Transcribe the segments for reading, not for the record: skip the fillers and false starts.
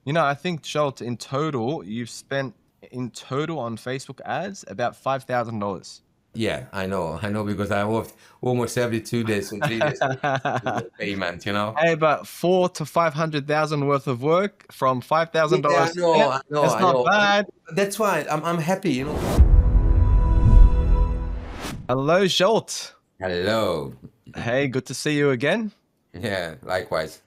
I think, Zsolt, in total, you've spent in total on Facebook ads about $5,000. Yeah, I know, because I worked almost every 2 days or 3 days to get payment, you know? Hey, but four to 500,000 worth of work from Yeah, $5,000 spent, that's I not know. bad. That's why I'm happy, you know? Hello, Zsolt. Hello. Hey, good to see you again. Yeah, likewise.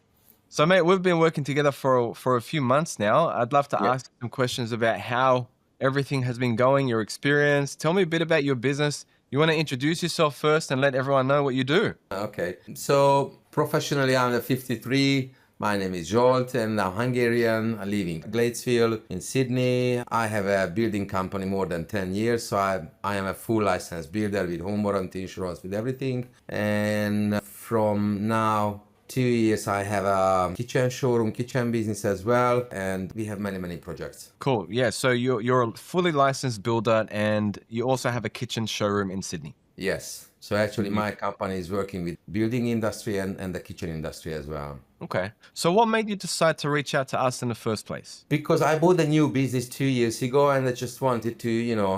So, mate, we've been working together for a few months now. I'd love to Yeah. ask some questions about how everything has been going, your experience. Tell me a bit about your business. You want to introduce yourself first and let everyone know what you do? Okay. So professionally, I'm 53. My name is Zsolt and I'm Hungarian. I live in Gladesfield in Sydney. I have a building company more than 10 years. So I am a full licensed builder with home warranty insurance, with everything. And from now 2 years, I have a kitchen showroom, kitchen business as well. And we have many, many projects. Cool. Yeah. So you're a fully licensed builder and you also have a kitchen showroom in Sydney. Yes. So actually, Mhm. my company is working with building industry and the kitchen industry as well. Okay. So what made you decide to reach out to us in the first place? Because I bought a new business 2 years ago and I just wanted to,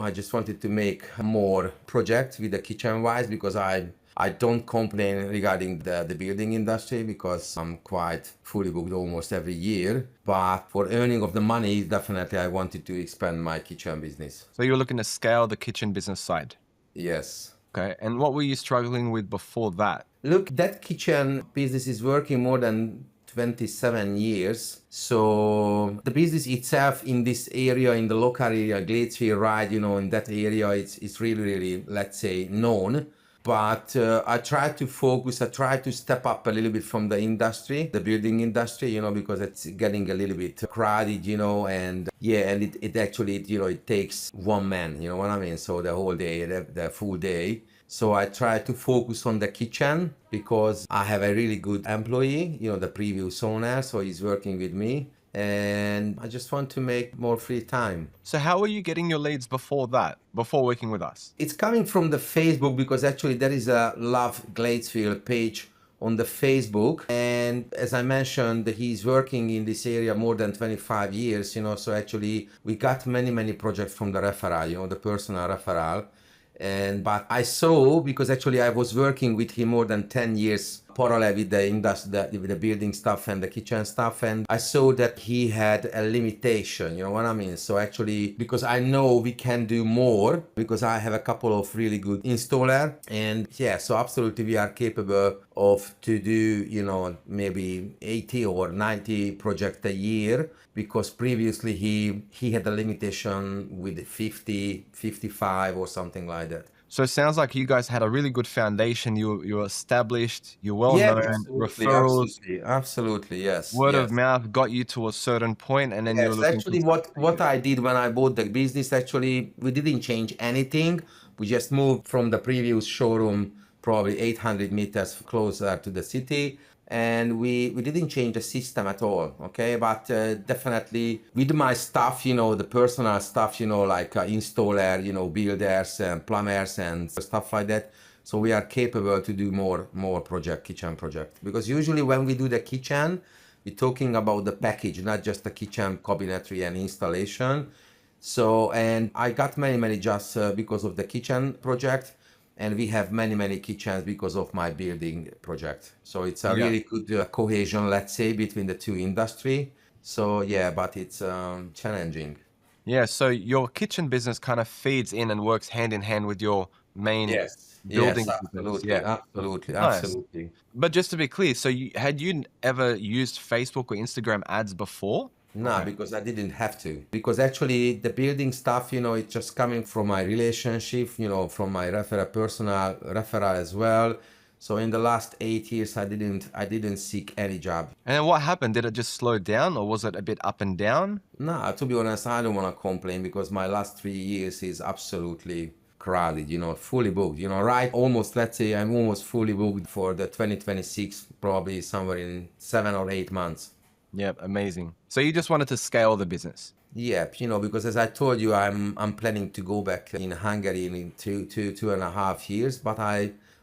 I just wanted to make more projects with the kitchen wise, because I don't complain regarding the building industry because I'm quite fully booked almost every year. But for earning of the money, definitely I wanted to expand my kitchen business. So you're looking to scale the kitchen business side. Yes. Okay. And what were you struggling with before that? Look, that kitchen business is working more than 27 years. So the business itself in this area, in the local area, Gladesfield, right, in that area, it's really, really, let's say, known. But I try to focus, I try to step up a little bit from the industry, the building industry, because it's getting a little bit crowded, and yeah, and it actually, it takes one man, you know what I mean? So the whole day, the full day. So I try to focus on the kitchen because I have a really good employee, the previous owner, so he's working with me. And I just want to make more free time. So how were you getting your leads before that, before working with us? It's coming from the Facebook because actually there is a Love Gladesfield page on the Facebook. And as I mentioned, he's working in this area more than 25 years, so actually we got many, many projects from the referral, the personal referral. And but I saw, because actually I was working with him more than 10 years parallel with the industry, with the building stuff and the kitchen stuff, and I saw that he had a limitation, you know what I mean? So actually, because I know we can do more, because I have a couple of really good installer, and yeah, so absolutely we are capable of to do, maybe 80 or 90 project a year, because previously he had a limitation with 50, 55 or something like that. So it sounds like you guys had a really good foundation. You're established, you're well Yeah, known, absolutely, referrals, absolutely, absolutely. Yes, word of yes. mouth got you to a certain point, and then you're Yes, looking to actually, what I did when I bought the business, actually, we didn't change anything. We just moved from the previous showroom, probably 800 meters closer to the city, and we didn't change the system at all. Okay, but definitely with my stuff, the personal stuff, like installer, builders and plumbers and stuff like that. So we are capable to do more kitchen project, because usually when we do the kitchen, we're talking about the package, not just the kitchen cabinetry and installation. So, and I got many, many jobs because of the kitchen project, and we have many, many kitchens because of my building project. So it's a yeah. really good cohesion, let's say, between the two industry. So yeah, but it's challenging. Yeah, so your kitchen business kind of feeds in and works hand in hand with your main Yes, yes, building business. absolutely, Yeah, absolutely, nice. absolutely. But just to be clear, so you ever used Facebook or Instagram ads before? No, Okay. because I didn't have to. Because actually, the building stuff, it's just coming from my relationship, from my personal referral as well. So in the last 8 years, I didn't seek any job. And then what happened? Did it just slow down or was it a bit up and down? No, to be honest, I don't want to complain because my last 3 years is absolutely crowded, fully booked, right? Almost, let's say I'm almost fully booked for the 2026, probably somewhere in 7 or 8 months. Yep, amazing. So you just wanted to scale the business. Yeah, because as I told you, I'm planning to go back in Hungary in 2.5 years, but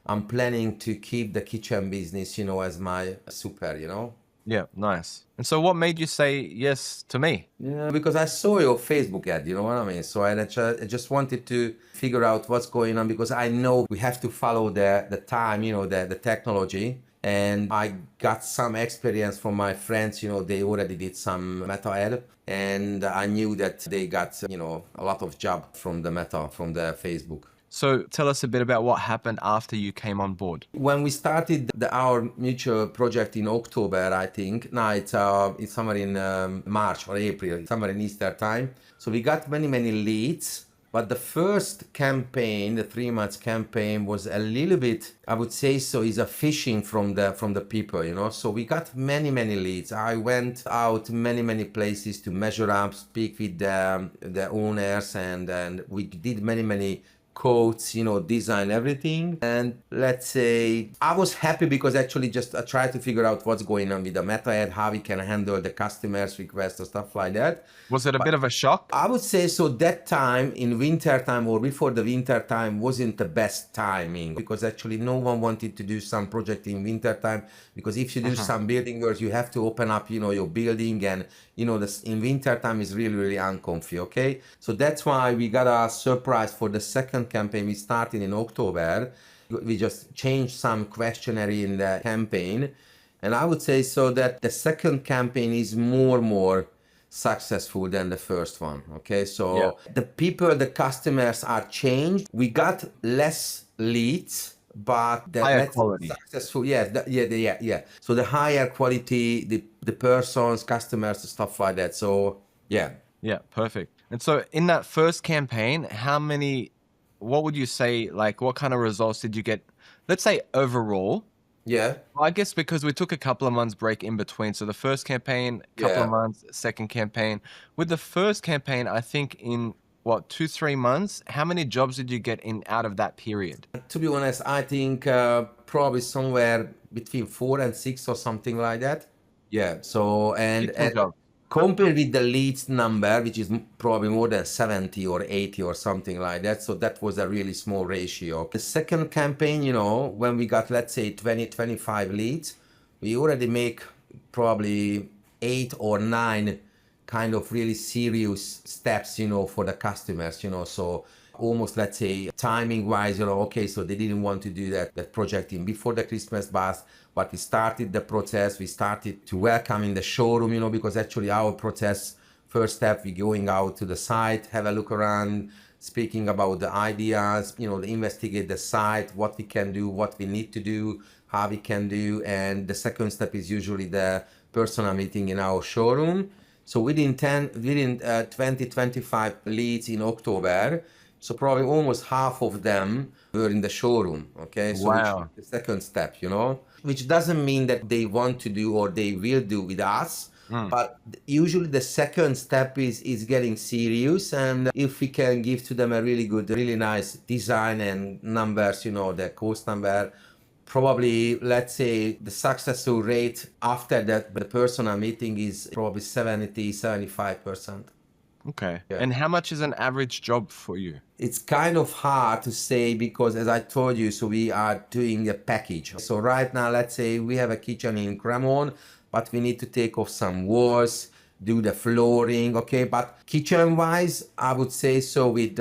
I'm planning to keep the kitchen business, as my super. Yeah, nice. And so what made you say yes to me? Yeah, because I saw your Facebook ad, you know what I mean? So I just wanted to figure out what's going on because I know we have to follow the time, you know, the technology. And I got some experience from my friends, you know, they already did some meta ad. And I knew that they got, you know, a lot of job from the meta, from the Facebook. So tell us a bit about what happened after you came on board. When we started our mutual project in October, I think, no, it's somewhere in March or April, somewhere in Easter time. So we got many leads, but the first campaign, the 3 months campaign, was a little bit, I would say so, is a fishing from the people, you know. So we got many leads. I went out many places to measure up, speak with the owners, and we did many codes, you know, design everything. And let's say I was happy because actually just I tried to figure out what's going on with the meta ad, how we can handle the customers' requests or stuff like that. Was it a But bit of a shock? I would say so that time in winter time or before the winter time wasn't the best timing because actually no one wanted to do some project in winter time because if you do Mhm. some building work you have to open up, you know, your building, and you know this in winter time is really uncomfy. Okay, so that's why we got a surprise for the second campaign. We started in October. We just changed some questionnaire in the campaign, and I would say so that the second campaign is more successful than the first one. Okay, Yeah. so the people, the customers are changed. We got less leads, but the Higher let's say quality. successful, yes, yeah. So the higher quality, the persons, customers, stuff like that. So yeah, Yeah, perfect. And so in that first campaign, what would you say, like, what kind of results did you get? Let's say overall. yeah, Well, I guess because we took a couple of months break in between. So the first campaign, couple of yeah. months, second campaign. With the first campaign, I think in what, 2, 3 months, how many jobs did you get in out of that period? To be honest, I think probably somewhere between 4 and 6 or something like that. Yeah. So and Decent job. compared with the leads number, which is probably more than 70 or 80 or something like that. So that was a really small ratio. The second campaign, you know, when we got, let's say 20-25 leads, we already make probably 8 or 9 kind of really serious steps, you know, for the customers, you know. So almost, let's say, timing wise, you know, okay, so they didn't want to do that project in before the Christmas bath, but we started the process. We started to welcome in the showroom, you know, because actually our process, first step, we going out to the site, have a look around, speaking about the ideas, you know, investigate the site, what we can do, what we need to do, how we can do. And the second step is usually the personal meeting in our showroom. So within 20, 25 leads in October, so probably almost half of them were in the showroom. Okay, so which is Wow. the second step, you know, which doesn't mean that they want to do or they will do with us. Mm. But usually the second step is getting serious, and if we can give to them a really good, really nice design and numbers, you know, the cost number, probably let's say the successful rate after that the personal meeting is probably 70-75%. Okay. Yeah, And how much is an average job for you? it's kind of hard to say because as I told you, so we are doing a package. So right now, let's say we have a kitchen in Cremon, but we need to take off some walls, do the flooring. Okay, but kitchen wise I would say so with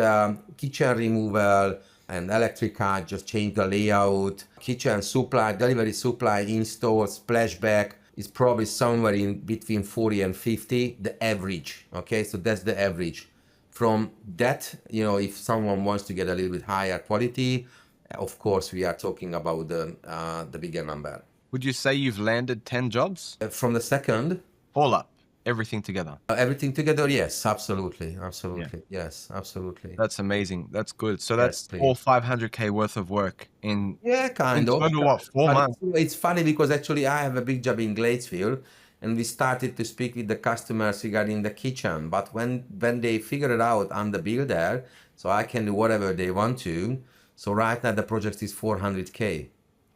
kitchen removal and electrical, just change the layout, kitchen supply, delivery supply, install, splashback is probably somewhere in between 40 and 50, the average. Okay, so that's the average. From that, you know, if someone wants to get a little bit higher quality, of course we are talking about the bigger number. Would you say you've landed 10 jobs? From the second, All up, everything together. everything together, yes, absolutely, Yeah. yes, absolutely, That's amazing. That's good. So yes, that's please. all 500K worth of work Yeah, in kind of. total, what, four But months? it's funny because actually I have a big job in Gladesfield, and we started to speak with the customers regarding the kitchen. But when they figured it out, I'm the builder, so I can do whatever they want to. So right now the project is 400K.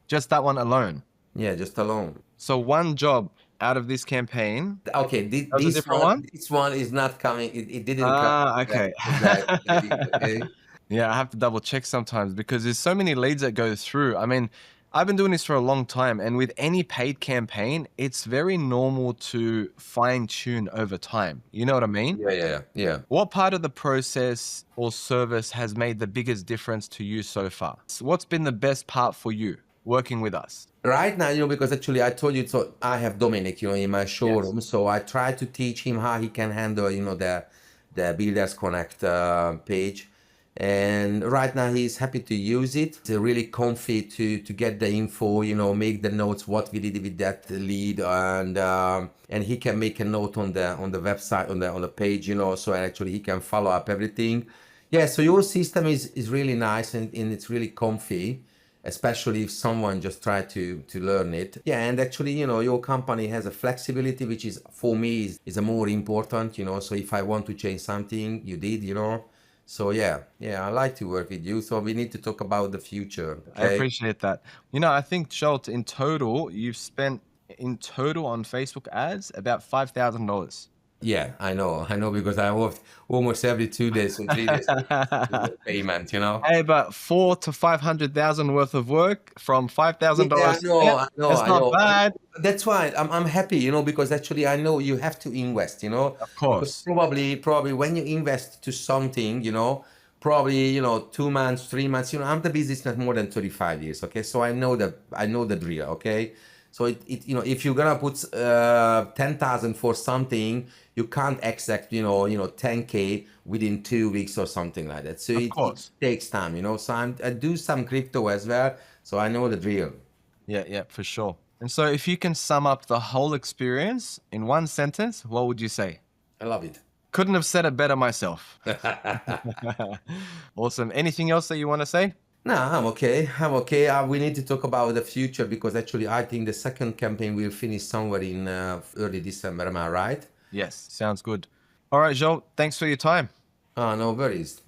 Just that one alone. Yeah, just alone. So one job out of this campaign, Okay, that was a different one? this one is not coming. It didn't come Ah, with okay. the deal. Okay. Yeah, I have to double check sometimes because there's so many leads that go through. I mean, I've been doing this for a long time, and with any paid campaign, it's very normal to fine tune over time. You know what I mean? Yeah, yeah, yeah. Yeah. What part of the process or service has made the biggest difference to you so far? So what's been the best part for you working with us? Right now, because actually I told you, so I have Dominic, in my Yes. showroom. So I try to teach him how he can handle, the Builders Connect page. And right now he's happy to use it. It's really comfy to get the info, make the notes what we did with that lead, and he can make a note on the website on the page, so actually he can follow up everything. Yeah, so your system is really nice, and it's really comfy, especially if someone just try to learn it. Yeah, and actually, your company has a flexibility, which is for me is a more important. So if I want to change something, you did. So yeah, I like to work with you. So we need to talk about the future. I Okay. appreciate that. I think, Zsolt, in total, you've spent in total on Facebook ads about $5,000. Yeah, I know, because I worked almost every 2 days and 3 days to get payment. Hey, but four to 500,000 worth of work from Yeah, $5,000 I know, spent. I know, That's I not know. bad. That's why I'm happy, because actually I know you have to invest, Of because course. probably when you invest to something, probably, 2 months, 3 months, I'm the businessman more than 35 years, okay? So I know the drill, okay? So if you're gonna put 10,000 for something, you can't expect, 10K within 2 weeks or something like that. So Of it course. takes time, So I do some crypto as well, so I know the drill. Yeah, yeah, for sure. And so if you can sum up the whole experience in one sentence, what would you say? I love it. Couldn't have said it better myself. Awesome. Anything else that you want to say? No, I'm okay. I'm okay. We need to talk about the future, because actually, I think the second campaign will finish somewhere in early December. Am I right? Yes, sounds good. All right, Joel, thanks for your time. No worries.